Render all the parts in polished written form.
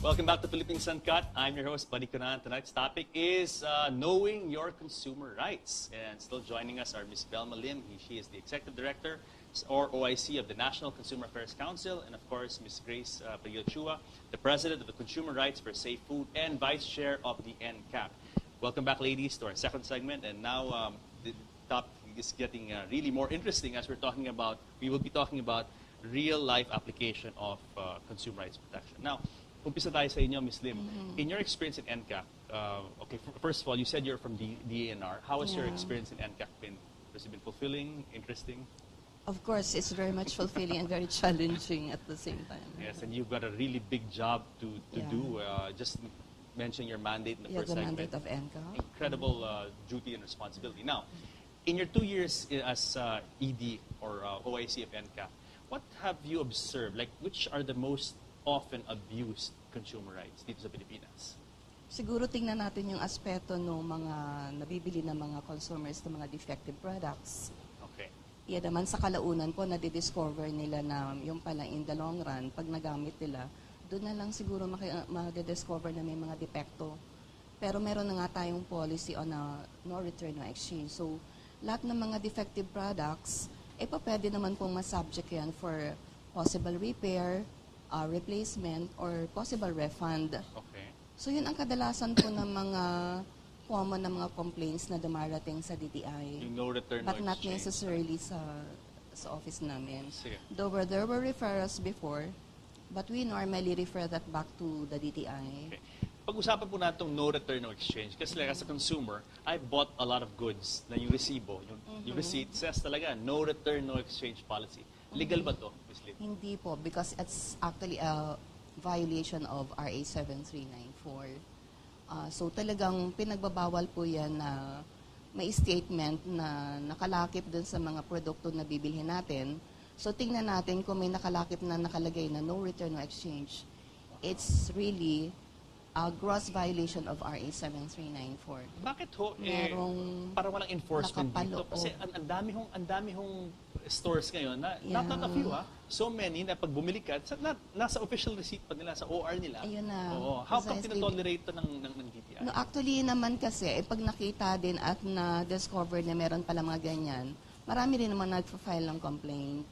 Welcome back to Philippines Uncut. I'm your host, Buddy Kunan. Tonight's topic is knowing your consumer rights. And still joining us are Ms. Belma Lim. She is the Executive Director or OIC of the National Consumer Affairs Council. And of course, Ms. Grace Padilla-Chua, the President of the Consumer Rights for Safe Food and Vice Chair of the NCAP. Welcome back, ladies, to our second segment. And now the topic is getting really more interesting as we will be talking about real-life application of consumer rights protection. Now, umpisa tayo sa inyo, Ms. Lim. In your experience in NCAP, okay, first of all, you said you're from the DANR. How has your experience in NCAP been? Has it been fulfilling, interesting? Of course, it's very much fulfilling and very challenging at the same time. Yes, and you've got a really big job to do. Just mention your mandate in the first segment. The mandate of NCAP. Incredible duty and responsibility. Now, in your 2 years as ED or OIC of NCAP, what have you observed? Like, which are the most often abused consumer rights dito sa Pilipinas? Siguro tingnan natin yung aspeto ng mga nabibili ng mga consumers ng mga defective products. Okay. Yan naman sa kalaunan po, nadidiscover nila na yung pala in the long run, pag nagamit nila, doon na lang siguro madidiscover na may mga depekto. Pero meron na nga tayong policy on no return, no exchange. So, lahat ng mga defective products, pwede naman pong masubject yan for possible repair, replacement, or possible refund. Okay. So yun ang kadalasan po ng mga common na mga complaints na dumarating sa DTI. Yung no return, but no not exchange. necessarily sa office namin. Sige. There were referrals before, but we normally refer that back to the DTI. Okay. Pag-usapan po natin itong no return, no exchange. Kasi like, as a consumer, I bought a lot of goods na yung resibo, yung receipt says talaga, no return, no exchange policy. Legal ba to, Ms. Lim? Hindi po, because it's actually a violation of RA 7394. So talagang pinagbabawal po yan na may statement na nakalakip dun sa mga produkto na bibilhin natin. So tingnan natin kung may nakalakip na nakalagay na no return, no exchange. It's really a gross violation of RA 7394. Bakit ho, Merong parang walang enforcement dito? Kasi ang dami hong stores ngayon, not a few so many na pag bumili ka, nasa official receipt pa nila, sa OR nila. Ayun na. Oo. How come tinotolerate ito ng DTI? No, actually naman kasi, pag nakita din at na-discover na meron pala mga ganyan, marami rin naman nag-file ng complaint.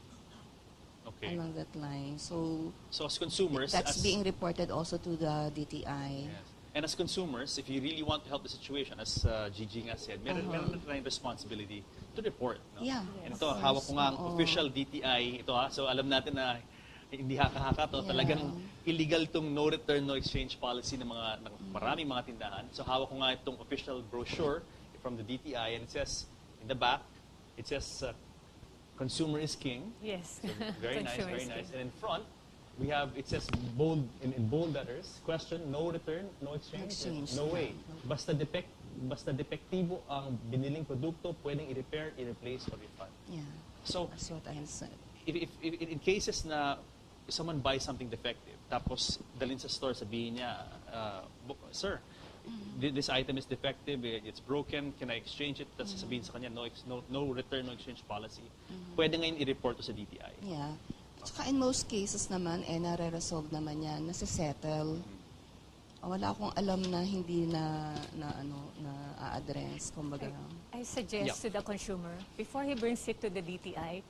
Okay. Along that line. So as consumers, that's being reported also to the DTI. Yes. And as consumers, if you really want to help the situation, as Gigi nga said, meron na tayong responsibility to report. No? Yeah. And ito, hawak ko nga ang official DTI. Ito so alam natin na hindi haka-haka to. Talagang illegal itong no return, no exchange policy ng maraming mga tindahan. So hawak ko nga itong official brochure from the DTI, and it says, in the back, it says, consumer is king. Yes. So very nice, very nice. And in front, we have, it says bold, in bold letters, question, no return, no exchange, no way. Basta depektibo ang biniling produkto, pwedeng i-repair, i-replace, or refund. Yeah. So that's what I said. If in cases na someone buys something defective, tapos dalhin sa store, sabihin niya, sir, this item is defective, it's broken, can I exchange it? Tapos sabihin sa kanya, no return, no exchange policy. Pwede ngayon i-report to sa DTI. Yeah. Tsaka in most cases naman, nare-resolve naman yan, nasisettle. Wala akong alam na hindi na-address, kumbaga. I suggest to the consumer, before he brings it to the DTI,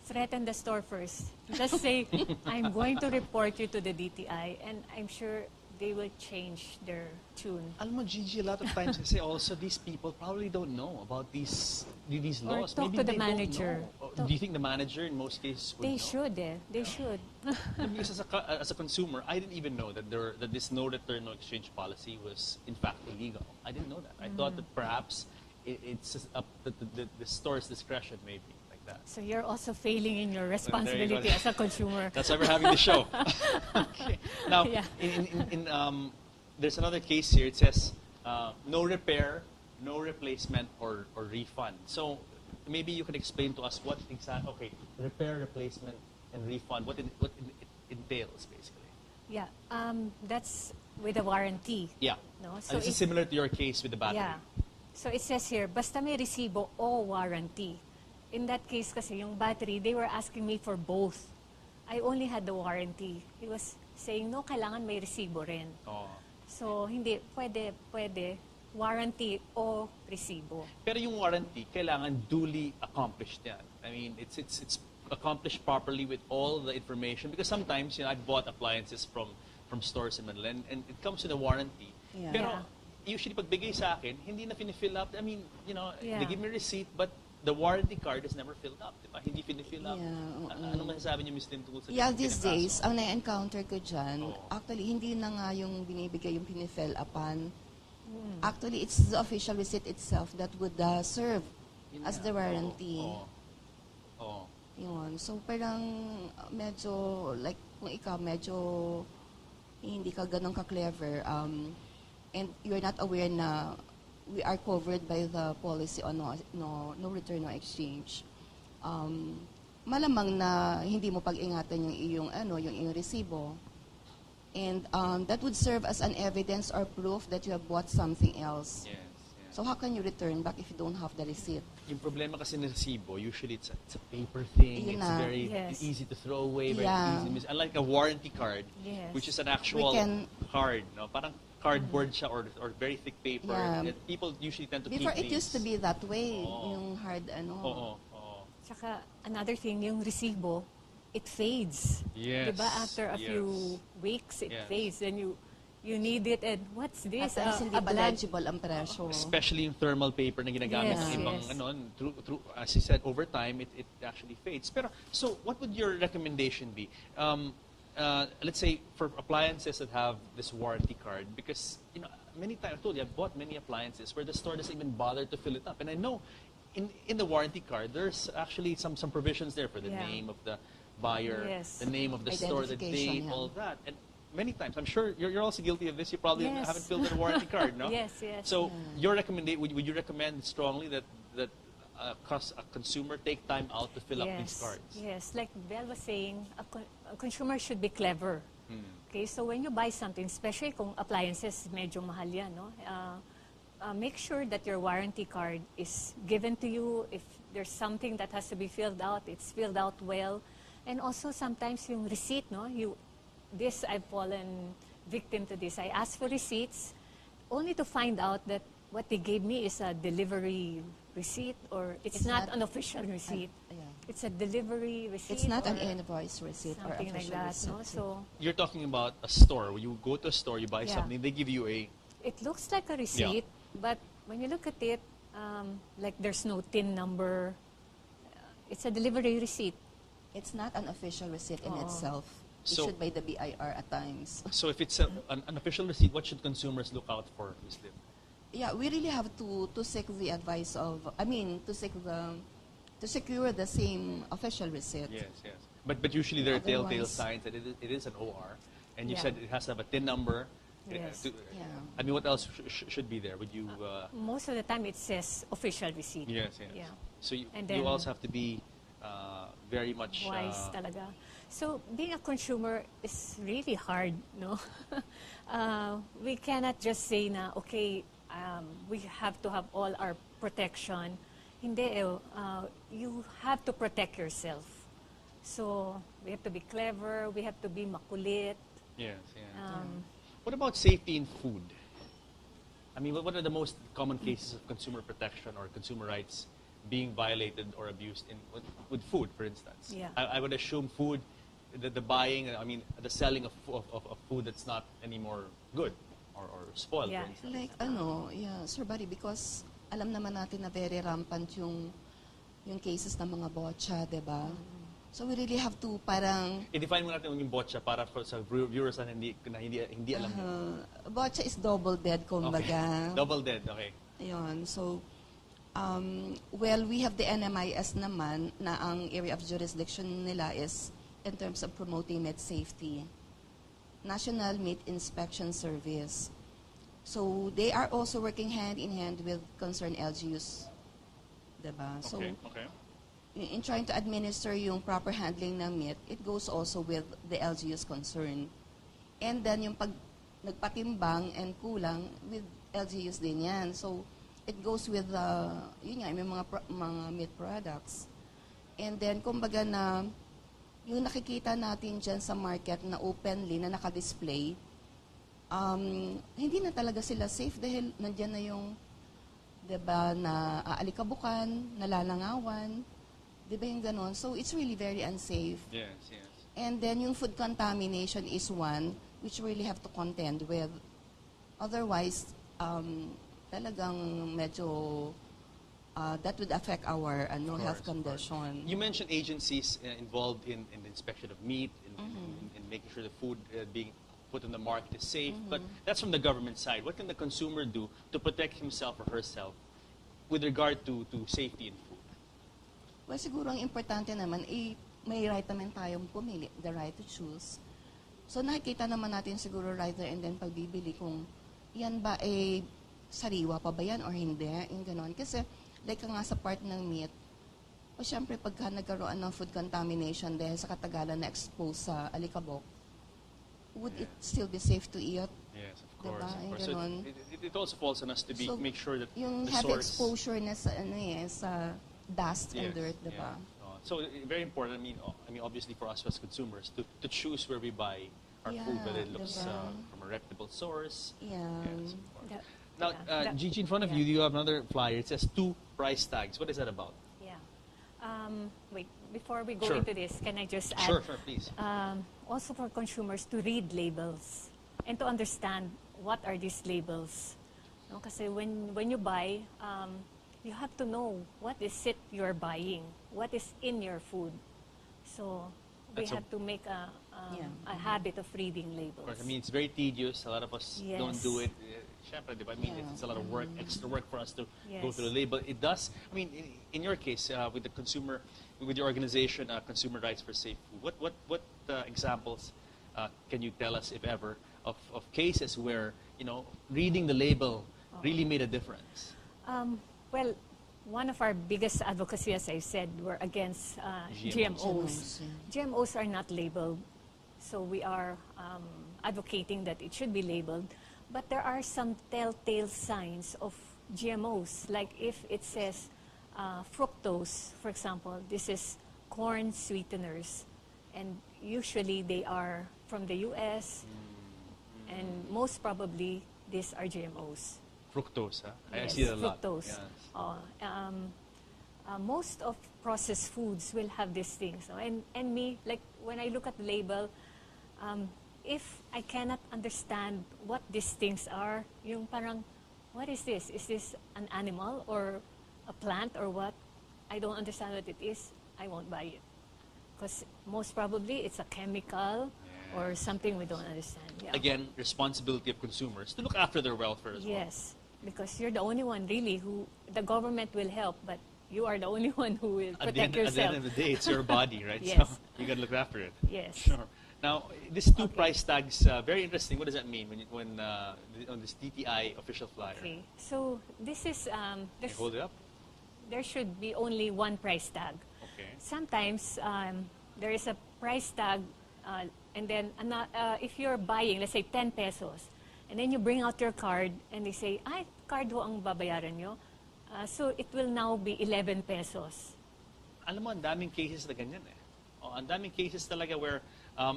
threaten the store first. Just say, I'm going to report you to the DTI, and I'm sure they will change their tune. Alma, Gigi, a lot of times kasi also these people probably don't know about these laws. Or talk Maybe to the they manager. Do you think the manager in most cases would know? They should, They should. Because as a consumer, I didn't even know that this no return, no exchange policy was in fact illegal. I didn't know that. I thought that perhaps it's just up to the store's discretion, maybe. That. So you're also failing in your responsibility as a consumer. That's why we're having the show. Okay. Now, there's another case here. It says no repair, no replacement, or refund. So maybe you can explain to us what exactly. Okay, repair, replacement, and refund. What it entails, basically. Yeah, that's with a warranty. Yeah. No, so this is similar to your case with the battery. Yeah. So it says here, basta may resibo o warranty. In that case kasi, yung battery, they were asking me for both. I only had the warranty. It was saying, no, kailangan may resibo rin. Oo. So, hindi, pwede, warranty o resibo. Pero yung warranty, kailangan duly accomplished yan. I mean, it's accomplished properly with all the information. Because sometimes, I've bought appliances from stores in Manila and it comes with a warranty. Yeah. Pero usually, pag bigay sa akin, hindi na finifill up. I mean, they give me a receipt, but the warranty card is never filled up. Diba? Hindi finifill up. Yeah, Ano masasabi niyo, Ms. Lim, tungkol sa these days, ang na-encounter ko dyan, Oo. actually, hindi na nga yung binibigay yung pinifill upan. Actually, it's the official receipt itself that would serve Yun as nga. the warranty. Oo. Yun. So, parang medyo, like, kung ikaw medyo hindi ka ganun ka-clever, and you're not aware na we are covered by the policy on no return, no exchange, malamang na hindi mo pag-ingatan yung iyong resibo. And that would serve as an evidence or proof that you have bought something else. Yes. So how can you return back if you don't have the receipt? Yung problema kasi ng resibo, usually it's a paper thing. Yun It's na. very Yes. easy to throw away, very Yeah. easy. Unlike a warranty card, Yes. which is an actual card, no? Parang cardboard siya or very thick paper. Yeah. That people usually tend to Before keep it used to be that way, Oo. yung hard Oo. Tsaka, another thing, yung resibo, it fades. Yes. Diba? After a Yes. few weeks, it Yes. fades. Then you need it, and what's At this? times, hindi A pa blank. legible ang presyo. Especially yung thermal paper na ginagamit Yes, ng ibang, yes. through, as you said, over time, it actually fades. Pero, so, what would your recommendation be? Let's say, for appliances that have this warranty card, because, many times, I told you, I've bought many appliances where the store doesn't even bother to fill it up. And I know, in the warranty card, there's actually some provisions there for the Yeah. name of the buyer, Yes. the name of the store, the date, Identification, yeah. all that. And many times, I'm sure you're also guilty of this. You probably Yes. haven't filled in a warranty card, no? Yes, yes. So, your recommendation, would you recommend strongly that a consumer take time out to fill up these cards? Yes, like Belle was saying, a consumer should be clever. Okay, so when you buy something, especially kung appliances, medyo mahal yan, no? Make sure that your warranty card is given to you. If there's something that has to be filled out, it's filled out well. And also sometimes yung receipt, no? I've fallen victim to this. I asked for receipts only to find out that what they gave me is a delivery receipt, or it's not an official receipt. Yeah. It's a delivery receipt. It's not an or invoice receipt or something like official that, receipt. no? So You're talking about a store. When you go to a store, you buy Yeah. something, they give you a... it looks like a receipt, but when you look at it, like there's no TIN number. It's a delivery receipt. It's not an official receipt in Oo. itself. So- Issued by the BIR at times. So if it's an official receipt, what should consumers look out for, Ms. Lim? Yeah, we really have to seek the advice of, to secure the same official receipt. Yes. But usually there are telltale Otherwise- signs that it is an OR. And you Yeah. said it has to have a TIN number. Yes. Yeah. I mean, what else should be there? Would you... Most of the time, it says official receipt. Yes. Yeah. So And you then- also have to be very much... Wise talaga. So being a consumer is really hard, no? We cannot just say na, okay, we have to have all our protection. Hindi, you have to protect yourself. So we have to be clever, we have to be makulit. Yes. Um, What about safety in food? I mean, what are the most common cases of consumer protection or consumer rights being violated or abused with food, for instance? Yeah. I would assume food, the buying, I mean, the selling of food that's not anymore good or spoiled, Yeah. for instance. Like, Sir Buddy, because alam naman natin na very rampant yung cases ng mga botcha, di ba? So we really have to parang, I-define mo natin yung botcha para sa viewers na hindi alam mo. botcha is double dead, kumbaga. Double dead, okay. Ayun, so, well, we have the NMIS naman na ang area of jurisdiction nila is in terms of promoting meat safety. National Meat Inspection Service. So, they are also working hand in hand with concerned LGUs. Diba? So, Okay. in trying to administer yung proper handling ng meat, it goes also with the LGUs concerned. And then, yung pag nagpatimbang and kulang, with LGUs din yan. So, it goes with, yun nga, may mga meat products. And then, kumbaga na, yung nakikita natin dyan sa market na openly, na naka-display, hindi na talaga sila safe dahil nandyan na yung, diba, na aalikabukan, nalalangawan, diba yung ganon. So, it's really very unsafe. Yes, yes. And then, yung food contamination is one which we really have to contend with. Otherwise, talagang medyo that would affect our health condition. You mentioned agencies involved in the inspection of meat, in making sure the food being put on the market is safe. But that's from the government side. What can the consumer do to protect himself or herself with regard to safety in food? Well, siguro ang importante naman, may right naman tayong pumili, the right to choose. So nakikita naman natin siguro right there and then pagbibili kung yan ba sariwa pa ba yan or hindi, yung ganon. Kasi like nga sa part ng meat, o syempre pagka nagkaroon ng food contamination dahil sa katagalan na expose sa alikabok, would it still be safe to eat? Yes, of course. Diba? Of course. So it also falls on us to make sure that yung the heavy source... exposure na sa, sa dust and dirt, diba? Yeah. So very important. I mean, obviously for us as consumers to choose where we buy our food, whether it looks diba? From a reputable source. Yeah. Yes, of course. Yeah. Now, Gigi, in front of you, you have another flyer. It says 2 price tags. What is that about? Yeah. Wait, before we go Sure. into this, can I just add? Sure, please. Also for consumers to read labels and to understand what are these labels. No, kasi when you buy, you have to know what is it you're buying, what is in your food. So we That's have to make a habit of reading labels. Of course, I mean, it's very tedious. A lot of us don't do it. Syempre, di ba? I mean, it's a lot of work, extra work for us to go through the label. It does. I mean, in your case, with the consumer, with your organization, Consumer Rights for Safe Food, what examples can you tell us, if ever, of cases where reading the label really made a difference? Well, one of our biggest advocacy, as I said, were against GMOs. GMOs are not labeled, so we are advocating that it should be labeled. But there are some telltale signs of GMOs, like if it says fructose, for example, this is corn sweeteners, and usually they are from the US, and most probably these are GMOs. Fructose, huh? I Yes, see that a lot. fructose. Yes. Most of processed foods will have these things. No? And me, like when I look at the label, if I cannot understand what these things are, yung parang, what is this? Is this an animal or a plant or what? I don't understand what it is. I won't buy it. Because most probably it's a chemical or something we don't understand. Yeah. Again, responsibility of consumers to look after their welfare as well. Yes, because you're the only one really who, the government will help, but you are the only one who will protect yourself. At the end of the day, it's your body, right? Yes. So you got to look after it. Yes. Sure. Now, these 2 price tags, very interesting. What does that mean when on this DTI official flyer? Okay, so this is, Can you hold it up? there should be only 1 price tag. Okay. Sometimes there is a price tag, and then if you're buying, let's say 10 pesos, and then you bring out your card and they say, ay, card ho ang babayaran nyo. So it will now be 11 pesos. Alam mo, ang daming cases na ganyan eh. Ang daming cases talaga where,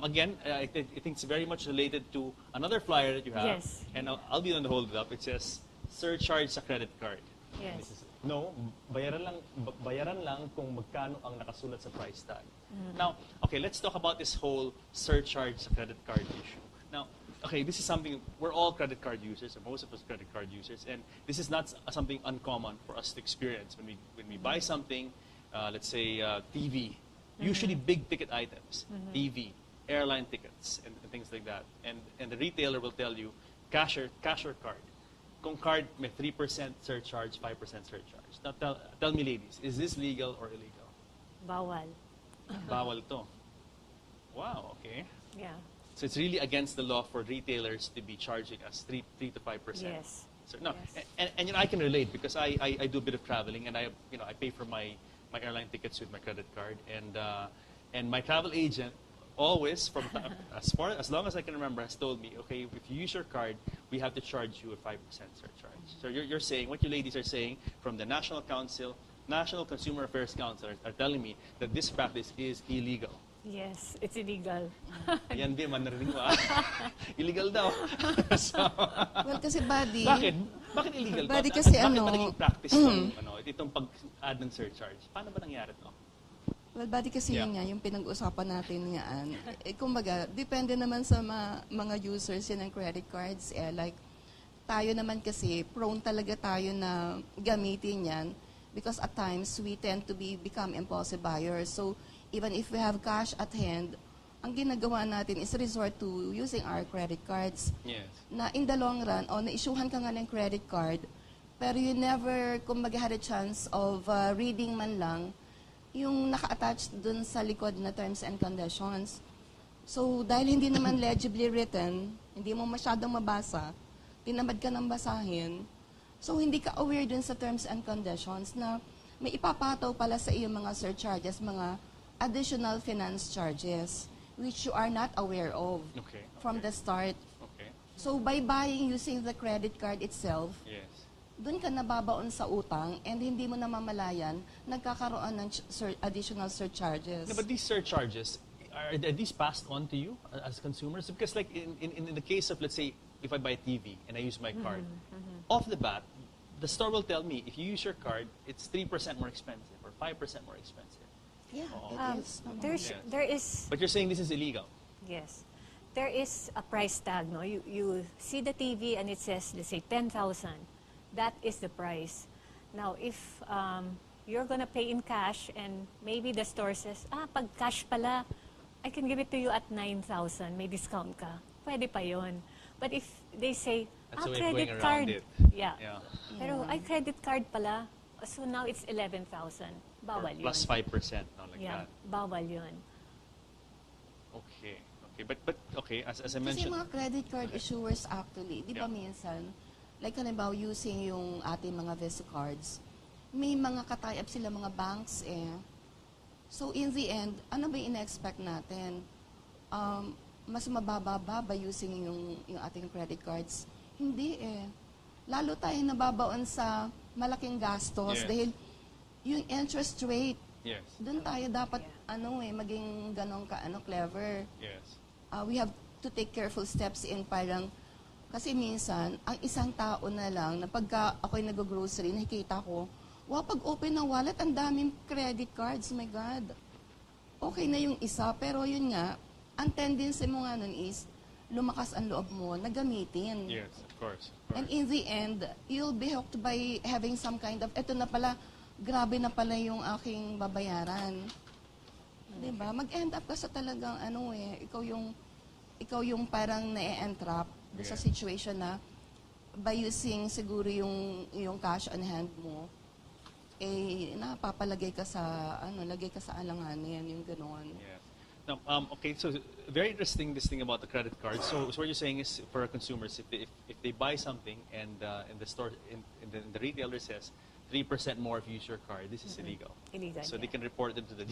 again, I think it's very much related to another flyer that you have. Yes. And I'll be on the hold it up. It says, surcharge sa credit card. Yes. No, bayaran lang kung magkano ang nakasulat sa price tag. Now, okay, let's talk about this whole surcharge sa credit card issue. Now, okay, this is something, we're all credit card users, or most of us credit card users, and this is not something uncommon for us to experience. When we buy something, let's say TV, usually big ticket items, TV, airline tickets, and things like that. And the retailer will tell you, cash or card. Kung card, may 3% surcharge, 5% surcharge. Now tell me ladies, is this legal or illegal? Bawal. Bawal to. Wow, okay. Yeah. So it's really against the law for retailers to be charging us 3 to 5%. Yes. So, no, Yes. and I can relate because I do a bit of traveling and I pay for my airline tickets with my credit card and my travel agent always as long as I can remember has told me, okay, if you use your card, we have to charge you a 5% surcharge. So you're saying, what you ladies are saying from the National Consumer Affairs Council are telling me that this practice is illegal. Yes, it's illegal. Yan, Bim, narinig mo, ah. Illegal daw. So, Well, kasi buddy, bakit? Bakit illegal? Buddy, Bakit- kasi bakit ano, ba naging practice itong pag-add ng surcharge? Paano ba nangyari to? well, buddy, kasi Yeah. yun nga, yung pinag-usapan natin yan. Kumbaga, depende naman sa mga users yan ng credit cards. Like, tayo naman kasi, prone talaga tayo na gamitin yan because at times, we tend to become impulsive buyers. So, even if we have cash at hand, ang ginagawa natin is resort to using our credit cards. Yes. Na in the long run, na-issuehan ka nga ng credit card, pero you never, kumbaga, had a chance of reading man lang yung naka-attach dun sa likod na terms and conditions. So, dahil hindi naman legibly written, hindi mo masyadong mabasa, tinamad ka ng basahin, so hindi ka aware dun sa terms and conditions na may ipapataw pala sa iyo mga surcharges, mga additional finance charges, which you are not aware of Okay. from the start. Okay. So, by buying using the credit card itself, Yes. doon ka nababaon sa utang and hindi mo namamalayan, nagkakaroon ng additional surcharges. No, but these surcharges, are these passed on to you as consumers? Because like in the case of, let's say, if I buy a TV and I use my card, off the bat, the store will tell me, if you use your card, it's 3% more expensive or 5% more expensive. Yeah, Um, it is. Yes. There is, But you're saying this is illegal. yes, there is a price tag, no? You see the TV and it says, let's say, 10,000. That is the price. Now, if you're gonna pay in cash and maybe the store says, pag cash pala, I can give it to you at 9,000, may discount ka. Pwede pa yon. But if they say, That's a way of credit going around card. it. Yeah. Yeah. Pero ay credit card pala, so now it's 11,000. Or Bawal yun. plus 5%, no, like Yeah, that. bawal yun. Okay. Okay. But okay, as I Kasi mentioned. mga credit card issuers actually, di ba Yeah. minsan, like halimbawa using yung ating mga Visa cards, may mga tie-up sila mga banks eh. So in the end, ano ba yung ina-expect natin? Mas mababa ba using yung ating credit cards? Hindi eh. Lalo tayo nababaon sa malaking gastos Yes. dahil yung interest rate, Yes. doon tayo dapat maging ganong clever. Yes. We have to take careful steps in parang, kasi minsan, ang isang tao na lang, na pagka ako'y nag-grocery, nakikita ko, wow, pag open ng wallet, ang daming credit cards, my God. Okay na yung isa, pero yun nga, ang tendency mo nga nun is, lumakas ang loob mo na gamitin. Yes, of course. And in the end, you'll be hooked by having some kind of, eto na pala, grabe na pala yung aking babayaran. Diba? Mag-end up ka sa talagang ikaw yung parang na-entrap sa Yeah. situation na by using siguro yung cash on hand mo, napapalagay ka sa lagay ka sa alanganin, yung gano'n. Yeah. Now, okay, so very interesting this thing about the credit card. So what you're saying is for our consumers, if they buy something and in the store in the retailer says 3% more if you use your card, this is illegal. Illegal, So they yeah. can report them to the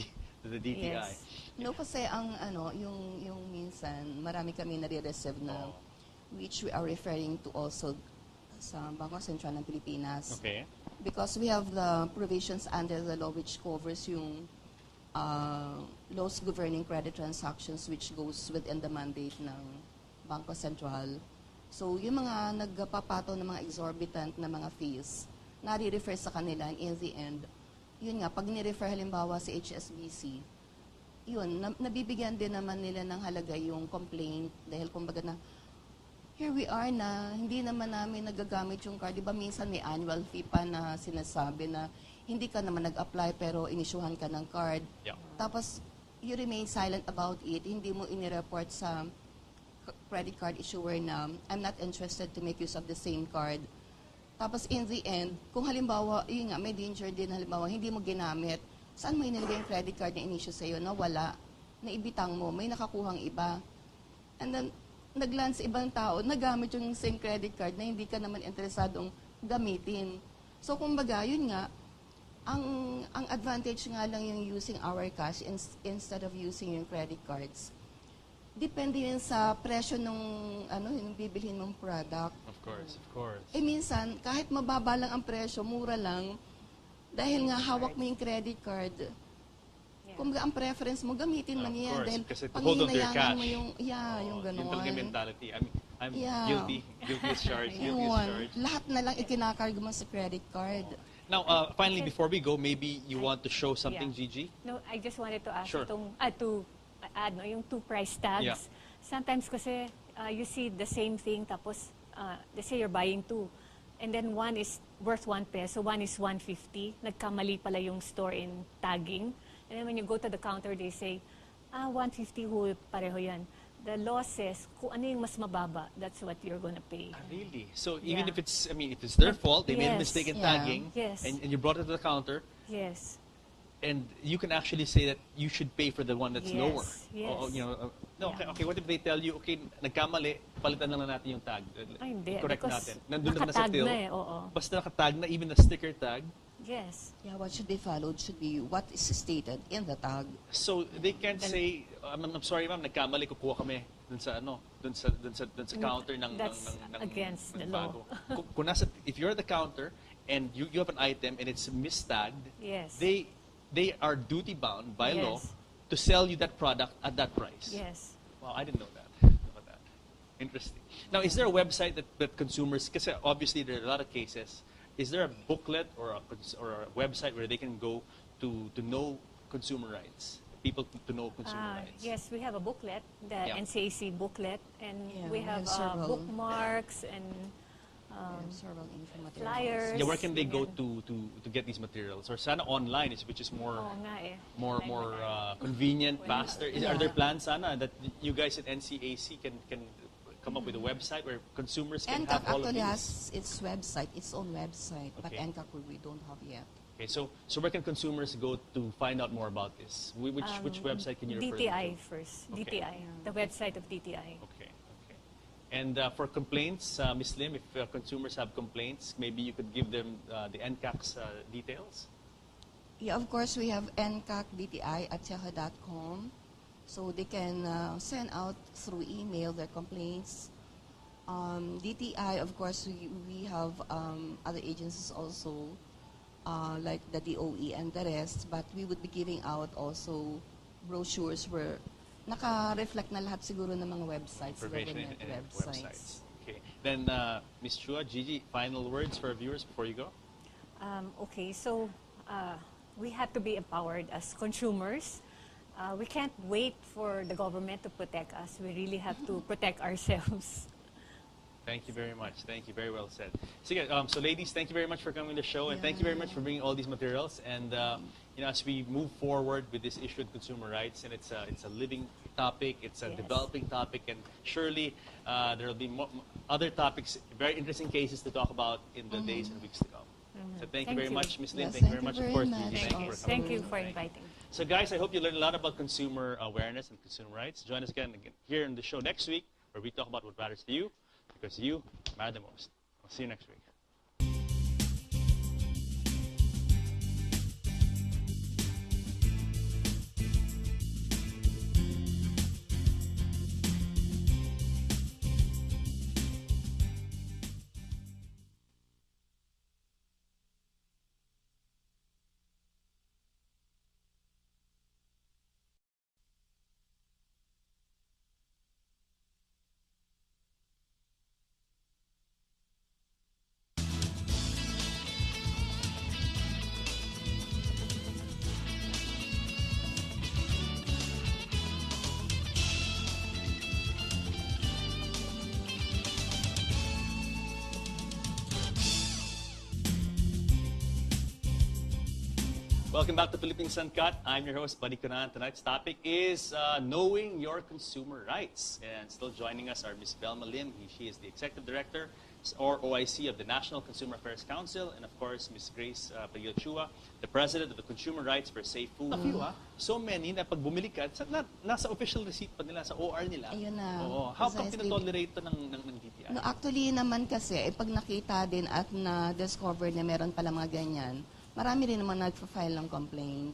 DTI. Yes. No, kasi yung minsan, marami kami nare-receive na, Oh. which we are referring to also sa Bangko Sentral ng Pilipinas. Okay. Because we have the provisions under the law which covers yung laws governing credit transactions which goes within the mandate ng Bangko Sentral. So, yung mga nagpapato ng mga exorbitant na mga fees, nare-refer sa kanila, and in the end, yun nga, pag ni-refer halimbawa sa HSBC, yun, nabibigyan din naman nila ng halaga yung complaint dahil kumbaga na, here we are na, hindi naman namin nagagamit yung card. Diba minsan may annual fee pa na sinasabi na hindi ka naman nag-apply pero inisyuhan ka ng card. Yeah. Tapos, you remain silent about it. Hindi mo inireport sa credit card issuer na I'm not interested to make use of the same card. Tapos in the end, kung halimbawa, yun nga, may danger din halimbawa, hindi mo ginamit, saan mo inilagay yung credit card na in-issue sa'yo? Nawala, naibitang mo, may nakakuhang iba. And then, nag-land sa ibang tao, nagamit yung same credit card na hindi ka naman interesadong gamitin. So, kumbaga, yun nga, ang advantage nga lang yung using our cash instead of using yung credit cards. Depende yun sa presyo yung bibilhin mong product. Of course, of course. Minsan, kahit mababa lang ang presyo, mura lang, dahil nga hawak mo yung credit card, kung ang preference mo, gamitin mo Of niya. course, Dahil kasi to pag hold on to your hinayangan mo cash. yung, yung gano'n. Yung talaga mentality. I'm Yeah. guilty as charged, guilty as charged. Lahat na lang ikinakargo mo sa credit card. Now, finally, before we go, maybe you want to show something, Gigi? No, I just wanted to ask Sure. to add yung two price tags. Yeah. Sometimes kasi you see the same thing tapos let's say you're buying two and then one is worth 1 peso, one is 150. Nagkamali pala yung store in tagging. And then when you go to the counter, they say, 150 ho, pareho yan. The law says, kung ano yung mas mababa, that's what you're gonna pay. Really? So even Yeah. if it's, if it's their fault, they made a Yes. mistake in Yeah. tagging, Yes. and you brought it to the counter, Yes. and you can actually say that you should pay for the one that's Yes, lower. yes. No, Yeah. okay, what if they tell you, okay, nagkamali, palitan lang natin yung tag. Ay, hindi. Correct Because natin. Nandun naman na sa nakatag till. na eh, oo. Basta nakatag na, even the sticker tag. Yes. Yeah, what should be followed should be what is stated in the tag. So they can't say, I'm sorry ma'am, nagkamali, kukuha kami dun sa counter ng That's against the Magbago. Kung nasa, if you're at the counter and you have an item and it's mistagged, Yes. they are duty bound by law Yes. to sell you that product at that price. Yes. Wow, I didn't know that. About that. Interesting. Now, is there a website that consumers, because obviously there are a lot of cases, is there a booklet or a website where they can go to know consumer rights? People to know consumer rights? Yes, we have a booklet, the Yeah. NCAC booklet, and Yeah, we we have have several. bookmarks and Several info materials. flyers. Yeah, where can they go Ganyan. to get these materials? Or sana online, which is more Oo nga eh. more convenient, faster. Are there plans sana that you guys at NCAC can come up with a website where consumers can NCAC have all of actually these? has its own website, but Okay. NCAC we don't have yet. Okay, so where can consumers go to find out more about this? Which website can you refer DTI them to? first. Okay. DTI, the website of DTI. Okay. And for complaints, Ms. Lim, if consumers have complaints, maybe you could give them the NCAC's details? Yeah, of course, we have ncacdti@yahoo.com, so they can send out through email their complaints. DTI, of course, we have other agencies also, like the DOE and the rest, but we would be giving out also brochures where naka-reflect na lahat siguro ng mga websites, Information government and websites. Okay. Then, Ms. Chua, Gigi, final words for our viewers before you go? Okay, so we have to be empowered as consumers. We can't wait for the government to protect us. We really have to protect ourselves. Thank you very much. Thank you. Very well said. So ladies, thank you very much for coming to the show, and thank you very much for bringing all these materials. And as we move forward with this issue of consumer rights, and it's a living topic, it's a Yes. developing topic, and surely there will be other topics, very interesting cases to talk about in the days and weeks to come. So thank you very much, Ms. Lin. Yes, thank you thank very much, you of very course, much. Gigi. Thank you. for coming. Thank you for Thank you. inviting. So guys, I hope you learned a lot about consumer awareness and consumer rights. Join us again here in the show next week, where we talk about what matters to you, because you matter the most. I'll see you next week. Welcome back to Philippines Uncut. I'm your host, Buddy Kunan. Tonight's topic is knowing your consumer rights. And still joining us are Ms. Belma Lim. She is the Executive Director or OIC of the National Consumer Affairs Council. And of course, Ms. Grace Chua, the President of the Consumer Rights for Safe Food. A few, so many na pag bumili ka, nasa official receipt pa nila, sa OR nila. Ayun na. Oo. How come Precisely. tinotolerate ito ng DTI? No, actually naman kasi, pag nakita din at na-discover na meron pala mga ganyan, marami rin naman nagpa-file ng complaint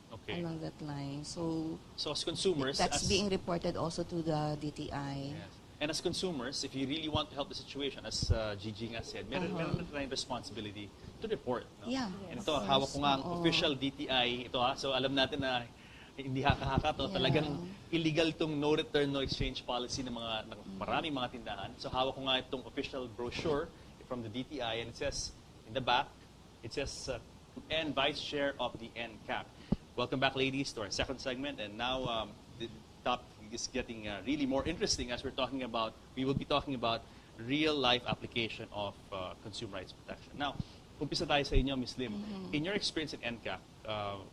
Okay. along that line. So, So as consumers, that's being reported also to the DTI. Yes. And as consumers, if you really want to help the situation, as Gigi nga said, meron na tayong responsibility to report. No? Yeah, And of ito, course. hawak ko nga ang Oo. official DTI. Ito so alam natin na hindi haka-haka to. Yeah. Talagang illegal itong no return, no exchange policy ng maraming mga tindahan. So hawak ko nga itong official brochure from the DTI, and it says, in the back, it says, and Vice Chair of the NCAP. Welcome back, ladies, to our second segment. And now the topic is getting really more interesting as we will be talking about real-life application of consumer rights protection. Now, umpisa tayo sa inyo, Ms. Lim. In your experience in NCAP,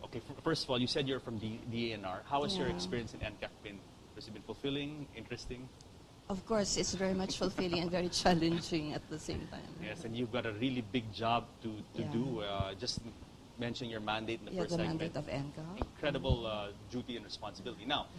okay, first of all, you said you're from DANR. How has your experience in NCAP been? Has it been fulfilling, interesting? Of course, it's very much fulfilling and very challenging at the same time. Yes, and you've got a really big job to do. Just mention your mandate in the first the segment. mandate of NCAP. Incredible duty and responsibility. Now,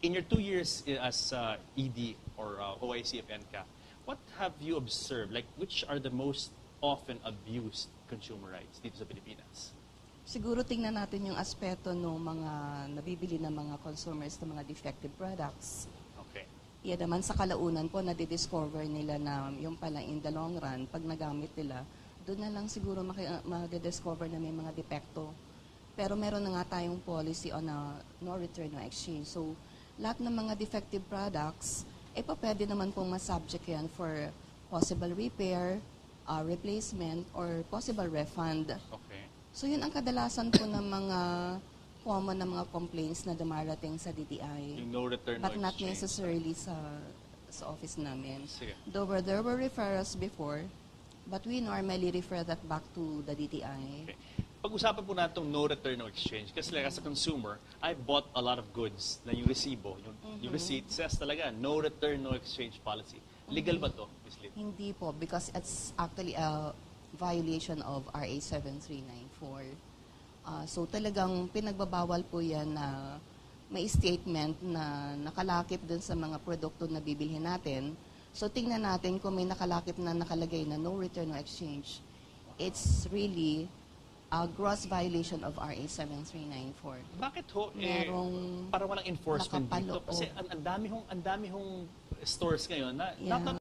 in your 2 years as ED or OIC of NCAP, what have you observed? Like, which are the most often abused consumer rights dito sa Pilipinas? Siguro tingnan natin yung aspeto ng mga nabibili ng mga consumers ng mga defective products. Okay. Yan naman sa kalaunan po, nadidiscover nila na yung pala in the long run, pag nagamit nila, doon na lang siguro madidiscover na may mga depekto. Pero meron na nga tayong policy on no return, no exchange. So, lahat ng mga defective products, pwede naman pong masubject yan for possible repair, replacement, or possible refund. Okay. So, yun ang kadalasan po ng mga common na mga complaints na dumarating sa DTI. Yung no return, But no not exchange. necessarily sa office namin. Sige. There were referrals before, but we normally refer that back to the DTI. Okay. Pag-usapan po natin itong no return, no exchange. Kasi like, as a consumer, I bought a lot of goods na yung resibo, yung receipt says talaga, no return, no exchange policy. Legal ba to, Ms. Lim? Hindi po, because it's actually a violation of RA 7394. So talagang pinagbabawal po yan na may statement na nakalakip dun sa mga produkto na bibilhin natin. So tingnan natin kung may nakalakip na nakalagay na no return, no exchange. It's really a gross violation of RA 7394. Bakit ho, Merong parang walang enforcement dito? nakapaloob. Kasi ang dami hong stores ngayon na Yeah. not